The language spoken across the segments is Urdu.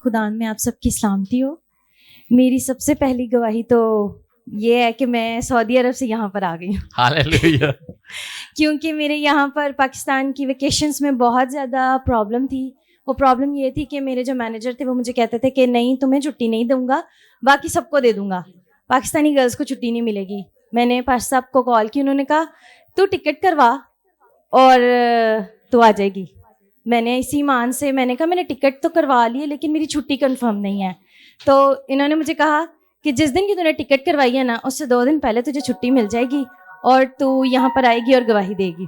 خداوند میں آپ سب کی سلامتی ہو. میری سب سے پہلی گواہی تو یہ ہے کہ میں سعودی عرب سے یہاں پر آ گئی ہوں. ہاللیلویا. کیونکہ میرے یہاں پر پاکستان کی ویکیشنز میں بہت زیادہ پرابلم تھی. وہ پرابلم یہ تھی کہ میرے جو مینیجر تھے وہ مجھے کہتے تھے کہ نہیں تمہیں چھٹی نہیں دوں گا, باقی سب کو دے دوں گا, پاکستانی گرلز کو چھٹی نہیں ملے گی. میں نے پاشا صاحب کو کال کی, انہوں نے کہا تو ٹکٹ کروا اور تو آ جائے گی. میں نے اسی ایمان سے میں نے کہا میں نے ٹکٹ تو کروا لی ہے لیکن میری چھٹی کنفرم نہیں ہے. تو انہوں نے مجھے کہا کہ جس دن کی تو نے ٹکٹ کروائی ہے نا اس سے 2 دن پہلے تجھے چھٹی مل جائے گی اور تو یہاں پر آئے گی اور گواہی دے گی.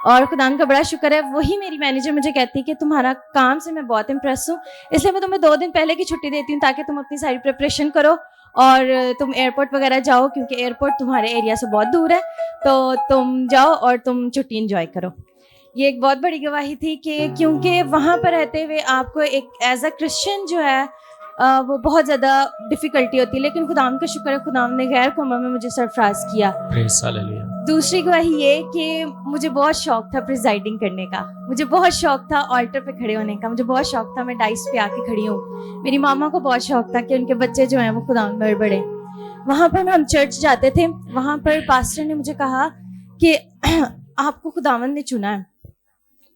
اور خدا کا بڑا شکر ہے, وہی میری مینیجر مجھے کہتی ہے کہ تمہارا کام سے میں بہت امپریس ہوں, اس لیے میں تمہیں 2 دن پہلے کی چھٹی دیتی ہوں تاکہ تم اپنی ساری پریپریشن کرو اور تم ایئرپورٹ وغیرہ جاؤ, کیونکہ ایئرپورٹ تمہارے ایریا سے بہت دور ہے, تو تم جاؤ اور تم چھٹی انجوائے کرو. یہ ایک بہت بڑی گواہی تھی کہ کیونکہ وہاں پر رہتے ہوئے آپ کو ایک ایز اے کرسچن جو ہے وہ بہت زیادہ ڈفیکلٹی ہوتی ہے, لیکن خداوند کا شکر ہے خداوند نے غیر قوموں میں مجھے سرفراز کیا. دوسری گواہی یہ کہ مجھے بہت شوق تھا پریزائڈنگ کرنے کا, مجھے بہت شوق تھا آلٹر پہ کھڑے ہونے کا, مجھے بہت شوق تھا میں ڈائس پہ آ کے کھڑی ہوں. میری ماما کو بہت شوق تھا کہ ان کے بچے جو ہیں وہ خداوند میں بڑھے. وہاں پر ہم چرچ جاتے تھے, وہاں پر پاسٹر نے مجھے کہا کہ آپ کو خداوند نے چنا ہے.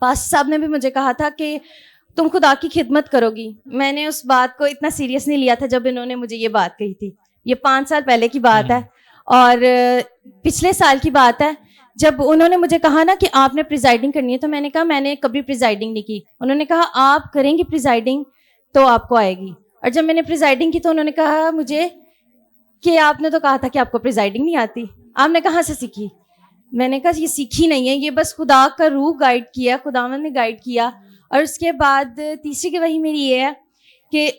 پاسٹر صاحب نے بھی مجھے کہا تھا کہ تم خدا کی خدمت کرو گی. میں نے اس بات کو اتنا سیریس نہیں لیا تھا جب انہوں نے مجھے یہ بات کہی تھی. یہ 5 سال پہلے کی بات ہے اور پچھلے سال کی بات ہے جب انہوں نے مجھے کہا نا کہ آپ نے پریزائڈنگ کرنی ہے, تو میں نے کہا میں نے کبھی پریزائڈنگ نہیں کی. انہوں نے کہا آپ کریں گی پریزائڈنگ تو آپ کو آئے گی. اور جب میں نے پریزائڈنگ کی تو انہوں نے کہا مجھے کہ آپ نے تو کہا تھا کہ آپ کو پریزائڈنگ نہیں آتی, آپ نے کہاں سے سیکھی. میں نے کہا یہ سیکھی نہیں ہے, یہ بس خدا کا روح گائیڈ کیا, خداوند نے گائیڈ کیا. اور اس کے بعد تیسری گواہی میری یہ ہے کہ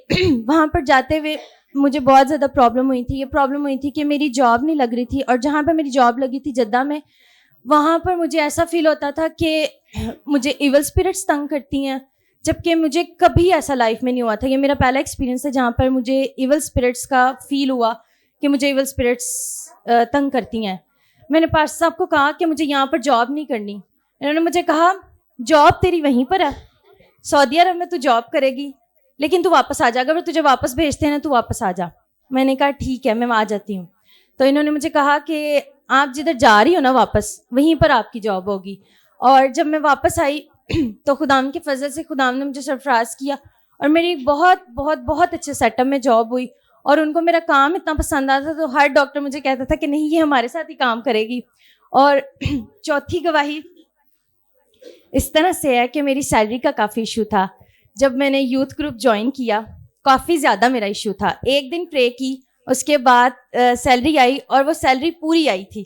وہاں پر جاتے ہوئے مجھے بہت زیادہ پرابلم ہوئی تھی. یہ پرابلم ہوئی تھی کہ میری جاب نہیں لگ رہی تھی, اور جہاں پہ میری جاب لگی تھی جدہ میں, وہاں پر مجھے ایسا فیل ہوتا تھا کہ مجھے ایول اسپرٹس تنگ کرتی ہیں, جبکہ مجھے کبھی ایسا لائف میں نہیں ہوا تھا. یہ میرا پہلا ایکسپیرینس ہے جہاں پر مجھے ایول اسپرٹس کا فیل ہوا کہ مجھے ایول اسپرٹس تنگ کرتی ہیں. میں نے پاسٹر صاحب کو کہا کہ مجھے یہاں پر جاب نہیں کرنی. انہوں نے مجھے کہا جاب تیری وہیں پر ہے, سعودی عرب میں تو جاب کرے گی, لیکن تو واپس آ جا, اگر تجھے واپس بھیجتے ہیں نا تو واپس آ جا. میں نے کہا ٹھیک ہے میں آ جاتی ہوں. تو انہوں نے مجھے کہا کہ آپ جدھر جا رہی ہو نا واپس وہیں پر آپ کی جاب ہوگی. اور جب میں واپس آئی تو خداوند کے فضل سے خداوند نے مجھے سرفراز کیا اور میری بہت بہت بہت اچھے سیٹ اپ میں جاب ہوئی, اور ان کو میرا کام اتنا پسند آتا تھا تو ہر ڈاکٹر مجھے کہتا تھا کہ نہیں یہ ہمارے ساتھ ہی کام کرے گی. اور چوتھی گواہی اس طرح سے ہے کہ میری سیلری کا کافی ایشو تھا. جب میں نے یوتھ گروپ جوائن کیا کافی زیادہ میرا ایشو تھا. ایک دن پرے کی, اس کے بعد سیلری آئی اور وہ سیلری پوری آئی تھی.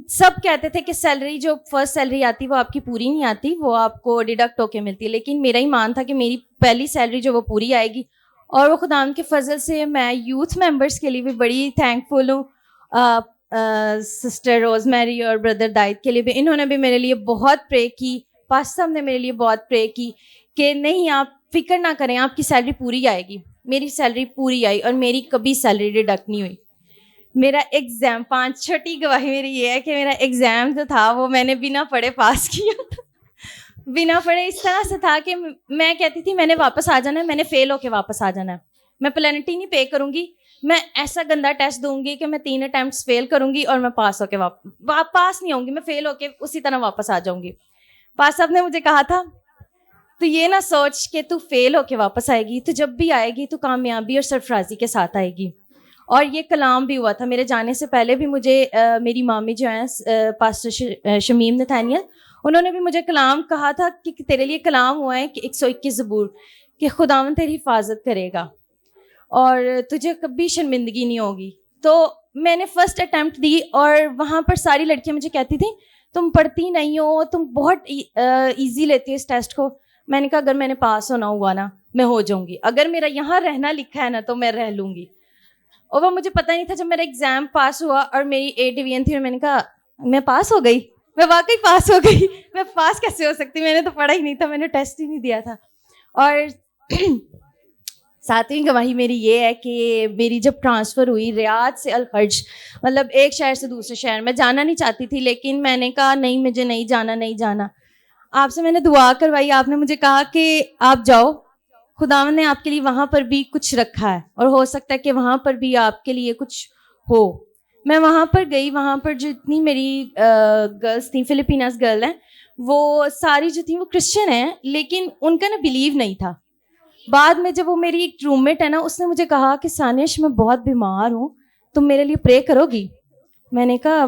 سب کہتے تھے کہ سیلری جو فرسٹ سیلری آتی وہ آپ کی پوری نہیں آتی, وہ آپ کو ڈیڈکٹ ہو کے ملتی ہے, لیکن میرا ایمان تھا کہ میری پہلی سیلری جو وہ پوری آئے گی. اور وہ خداوند کے فضل سے میں یوتھ ممبرس کے لیے بھی بڑی تھینک فل ہوں, سسٹر روز میری اور بردر دائد کے لیے بھی, انہوں نے بھی میرے لیے بہت پرے کی. پاسٹر صاحب نے میرے لیے بہت پرے کی کہ نہیں آپ فکر نہ کریں آپ کی سیلری پوری آئے گی. میری سیلری پوری آئی اور میری کبھی سیلری ڈیڈکٹ نہیں ہوئی. میرا ایگزام, 5 چھٹی گواہی میری یہ ہے کہ میرا ایگزام جو تھا وہ میں نے بنا پڑھے پاس کیا تھا. بنا پڑھے اس طرح سے تھا کہ میں کہتی تھی میں نے واپس آ جانا ہے, میں نے فیل ہو کے واپس آ جانا ہے, میں پلینٹی نہیں پے کروں گی, میں ایسا گندا ٹیسٹ دوں گی کہ میں 3 اٹیمپٹس فیل کروں گی اور میں پاس ہو کے پاس نہیں ہوں گی, میں فیل ہو کے اسی طرح واپس آ جاؤں گی. پاس صاحب نے مجھے کہا تھا تو یہ نہ سوچ کہ تو فیل ہو کے واپس آئے گی, تو جب بھی آئے گی تو کامیابی اور سرفرازی کے ساتھ آئے گی. اور یہ کلام بھی ہوا تھا میرے جانے سے پہلے بھی. مجھے میری مامی جو ہیں پاسٹر شمیم نتھانیل, انہوں نے بھی مجھے کلام کہا تھا کہ تیرے لیے کلام ہوا ہے کہ 121 زبور کہ خداوند تیری حفاظت کرے گا اور تجھے کبھی شرمندگی نہیں ہوگی. تو میں نے فرسٹ اٹیمپٹ دی اور وہاں پر ساری لڑکیاں مجھے کہتی تھیں تم پڑھتی نہیں ہو, تم بہت ایزی لیتی ہو اس ٹیسٹ کو. میں نے کہا اگر میں نے پاس ہونا ہوا نا میں ہو جاؤں گی, اگر میرا یہاں رہنا لکھا ہے نا تو میں رہ لوں گی. اور وہ مجھے پتہ نہیں تھا جب میرا ایگزام پاس ہوا اور میری 8 ڈویژن تھی اور میں نے کہا میں پاس ہو گئی, میں واقعی پاس ہو گئی. میں پاس کیسے ہو سکتی, میں نے تو پڑھا ہی نہیں تھا, میں نے ٹیسٹ ہی نہیں دیا تھا. اور 7ویں گواہی میری یہ ہے کہ میری جب ٹرانسفر ہوئی ریاض سے الخرج, مطلب ایک شہر سے دوسرے شہر, میں جانا نہیں چاہتی تھی لیکن میں نے کہا نہیں مجھے نہیں جانا. آپ سے میں نے دعا کروائی, آپ نے مجھے کہا کہ آپ جاؤ خداوند نے آپ کے لیے وہاں پر بھی کچھ رکھا ہے, اور ہو سکتا ہے کہ وہاں پر بھی آپ کے لیے کچھ ہو. میں وہاں پر گئی, وہاں پر جتنی میری گرلس تھیں, فلپیناز گرل ہیں, وہ ساری جو تھیں وہ کرسچن ہیں, لیکن ان کا نا بلیو نہیں تھا. بعد میں جب وہ میری ایک روم میٹ ہے نا, اس نے مجھے کہا کہ سانیش میں بہت بیمار ہوں, تم میرے لیے پرے کرو گی؟ میں نے کہا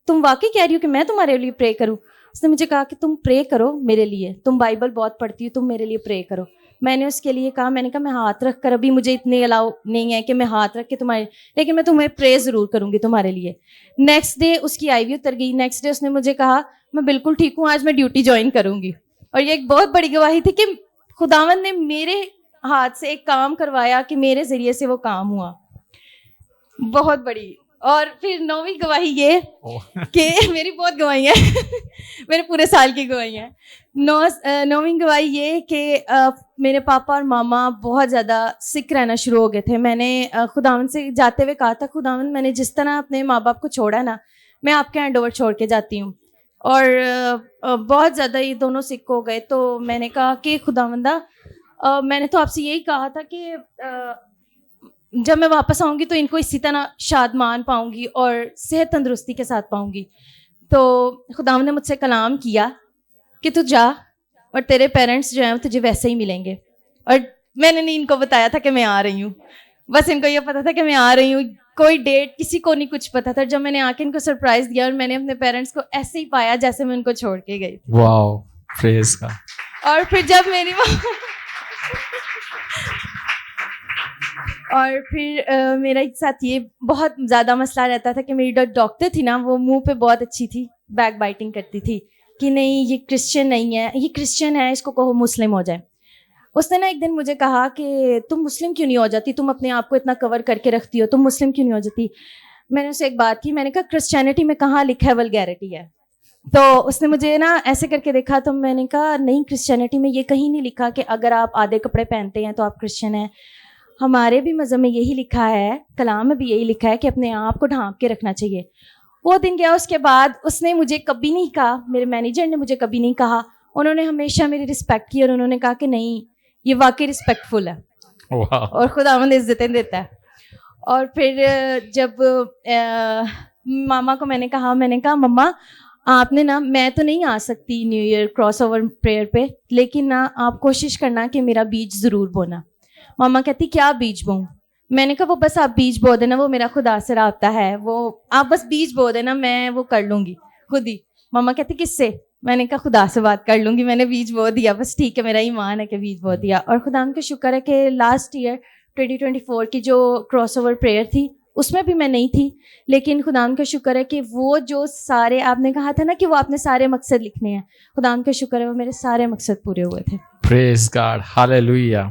تم واقعی کہہ رہی ہو کہ میں تمہارے لیے پرے کروں؟ اس نے مجھے کہا کہ تم پرے کرو میرے لیے, تم بائبل بہت پڑھتی ہو, تم میرے لیے پرے کرو. میں نے اس کے لیے کہا, میں نے کہا میں ہاتھ رکھ کر, ابھی مجھے اتنے الاؤ نہیں ہے کہ میں ہاتھ رکھ کے تمہارے, لیکن میں تمہیں پرے ضرور کروں گی تمہارے لیے. نیکسٹ ڈے اس کی آئی وی اتر گئی. نیکسٹ ڈے اس نے مجھے کہا میں بالکل ٹھیک ہوں, آج میں ڈیوٹی جوائن کروں گی. اور یہ ایک بہت بڑی گواہی تھی کہ خداوند نے میرے ہاتھ سے ایک کام کروایا کہ میرے ذریعے سے وہ کام ہوا, بہت بڑی. اور پھر 9ویں گواہی یہ کہ میری بہت گواہی ہیں میرے پورے سال کی گواہی ہیں. 9ویں گواہی یہ کہ میرے پاپا اور ماما بہت زیادہ سک رہنا شروع ہو گئے تھے. میں نے خداوند سے جاتے ہوئے کہا تھا, خداوند میں نے جس طرح اپنے ماں باپ کو چھوڑا نا, میں آپ کے ہینڈ اوور چھوڑ کے جاتی ہوں. اور بہت زیادہ یہ دونوں سک ہو گئے. تو میں نے کہا کہ خداوندہ, میں نے تو آپ سے یہی کہا تھا کہ جب میں واپس آؤں گی تو ان کو اسی طرح شادمان پاؤں گی اور صحت تندرستی کے ساتھ پاؤں گی. تو خداوند نے مجھ سے کلام کیا کہ تو جا, اور تیرے پیرنٹس جو ہیں وہ تجھے ویسے ہی ملیں گے. اور میں نے نہیں ان کو بتایا تھا کہ میں آ رہی ہوں, بس ان کو یہ پتا تھا کہ میں آ رہی ہوں, کوئی ڈیٹ کسی کو نہیں کچھ پتا تھا. جب میں نے آ کے ان کو سرپرائز دیا, اور میں نے اپنے پیرنٹس کو ایسے ہی پایا جیسے میں ان کو چھوڑ کے گئی. واو, پریز گاڈ. اور پھر جب میری اور پھر میرا ایک ساتھ یہ بہت زیادہ مسئلہ رہتا تھا کہ میری ڈاکٹر تھی نا, وہ منہ پہ بہت اچھی تھی, بیک بائٹنگ کرتی تھی کہ نہیں یہ کرسچن نہیں ہے, یہ کرسچن ہے, اس کو کہو مسلم ہو جائے. اس نے نا ایک دن مجھے کہا کہ تم مسلم کیوں نہیں ہو جاتی, تم اپنے آپ کو اتنا کور کر کے رکھتی ہو, تم مسلم کیوں نہیں ہو جاتی؟ میں نے اسے ایک بات کی, میں نے کہا کرسچینٹی میں کہاں لکھا ہے ولگیرٹی ہے؟ تو اس نے مجھے نا ایسے کر کے دیکھا, تو میں نے کہا نہیں, کرسچینٹی میں یہ کہیں نہیں لکھا کہ اگر آپ آدھے کپڑے پہنتے ہیں تو آپ کرسچن ہیں. ہمارے بھی مذہب میں یہی لکھا ہے, کلام میں بھی یہی لکھا ہے کہ اپنے آپ کو ڈھانپ کے رکھنا چاہیے. وہ دن گیا, اس کے بعد اس نے مجھے کبھی نہیں کہا, میرے مینیجر نے مجھے کبھی نہیں کہا, انہوں نے ہمیشہ میری رسپیکٹ کی, اور انہوں نے کہا کہ نہیں یہ واقعی رسپیکٹفل ہے اور خداوند عزتیں دیتا ہے. اور پھر جب ماما کو میں نے کہا مما آپ نے نا, میں تو نہیں آ سکتی new year cross over prayer پہ, لیکن نا آپ کوشش کرنا کہ میرا بیج ضرور بونا. ماما کہتی کیا بیج بوں؟ میں نے کہا وہ بس آپ بیج بو دینا, وہ میرا خدا سے رابطہ ہے, وہ آپ بس بیج بو دینا, میں وہ کر لوں گی خود ہی. ماما کہتی کس سے؟ میں نے کہا خدا سے بات کر لوں گی, میں نے بیج بو دیا, بس ٹھیک ہے, میرا ایمان ہے کہ بیج بو دیا. اور خدا کا شکر ہے کہ لاسٹ ایئر 2024 کی جو کراس اوور پریئر تھی اس میں بھی میں نہیں تھی, لیکن خدا کا شکر ہے کہ وہ جو سارے آپ نے کہا تھا نا کہ وہ آپ نے سارے مقصد لکھنے ہیں, خدا کا شکر ہے وہ میرے سارے مقصد پورے ہوئے تھے. پریز گاڈ, ہاللیلویا.